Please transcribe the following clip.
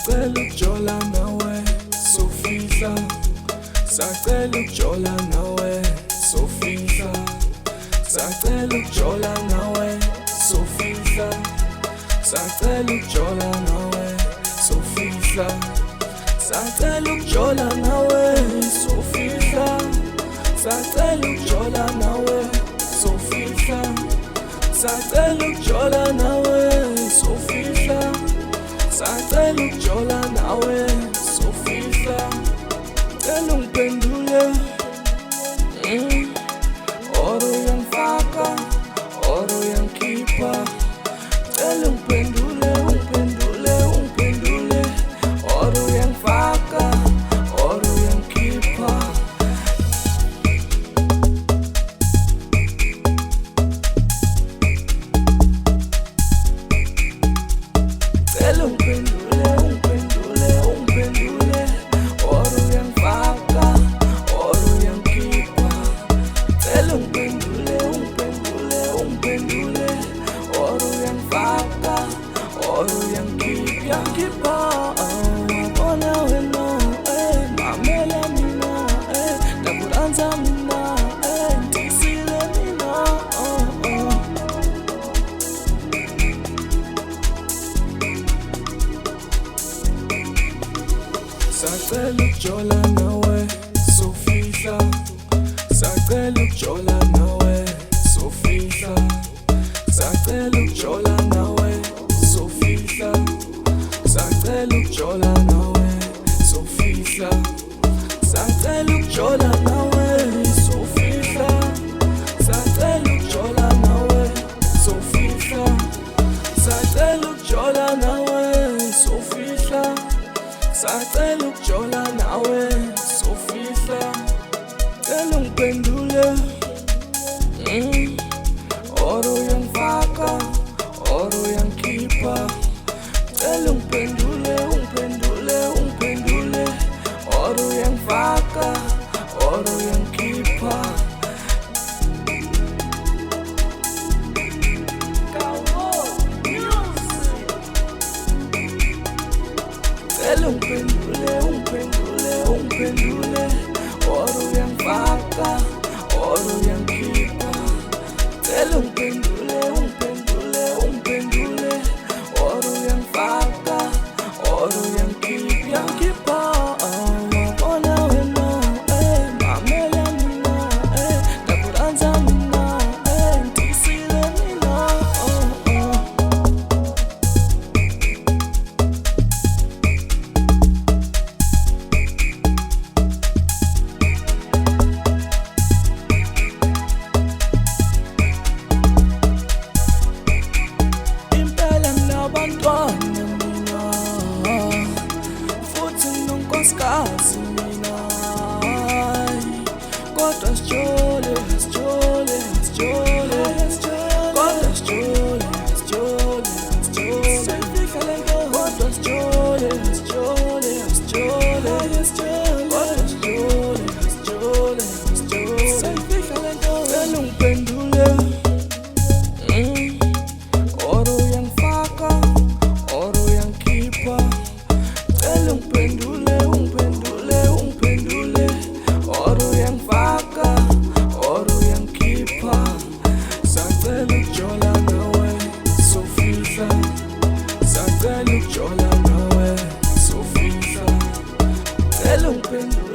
Sacela ukujola nawe sofihla, sacela ukujola nawe sofihla, sacela ukujola nawe sofihla, sacela ukujola nawe sofihla, sacela ukujola nawe sofihla, sacela ukujola nawe sofihla, sacela ukujola nawe sofihla, sacela ukujola nawe sofihla, cela ungiphendule or uyangifaka or uyangikhipha, cela ungiphendule ungiphendule or uyangifaka or uyangikhipha. Cela ungiphendule or uyangifaka or uyangikhipha, cela ungiphendule or uyangifaka or uyangikhipha. Yabona wena mamela mina ndakuranza mina ndisile mina Sacela ukujola nawe sofihla, sacela ukujola nawe sofihla, sacela ukujola nawe sofihla, sacela ukujola nawe sofihla, sacela ukujola nawe sofihla, sacela ukujola nawe sofihla, sacela ukujola nawe sofihla, sacela ukujola nawe sofihla, cela ungiphendule or uyangifaka or uyangikhipha, cela ungiphendule or uyangifaka or uyangikhipha. Cela ungiphendule or uyangifaka or uyangikhipha, cela ungiphendule or uyangifaka or uyangikhipha. Yabona wena mamela mina ndakuranza mina ndisile mina Impela nginabantwana mina futhi nginkosikazi mina, kodwa sijole kodwa sijole kodwa sijole cela ungiphendule or uyangifaka or uyangikhipha, cela ungiphendule or uyangifaka or uyangikhipha. Sacela ukujola nawe sofihla, sacela ukujola nawe sofihla, cela ungiphendule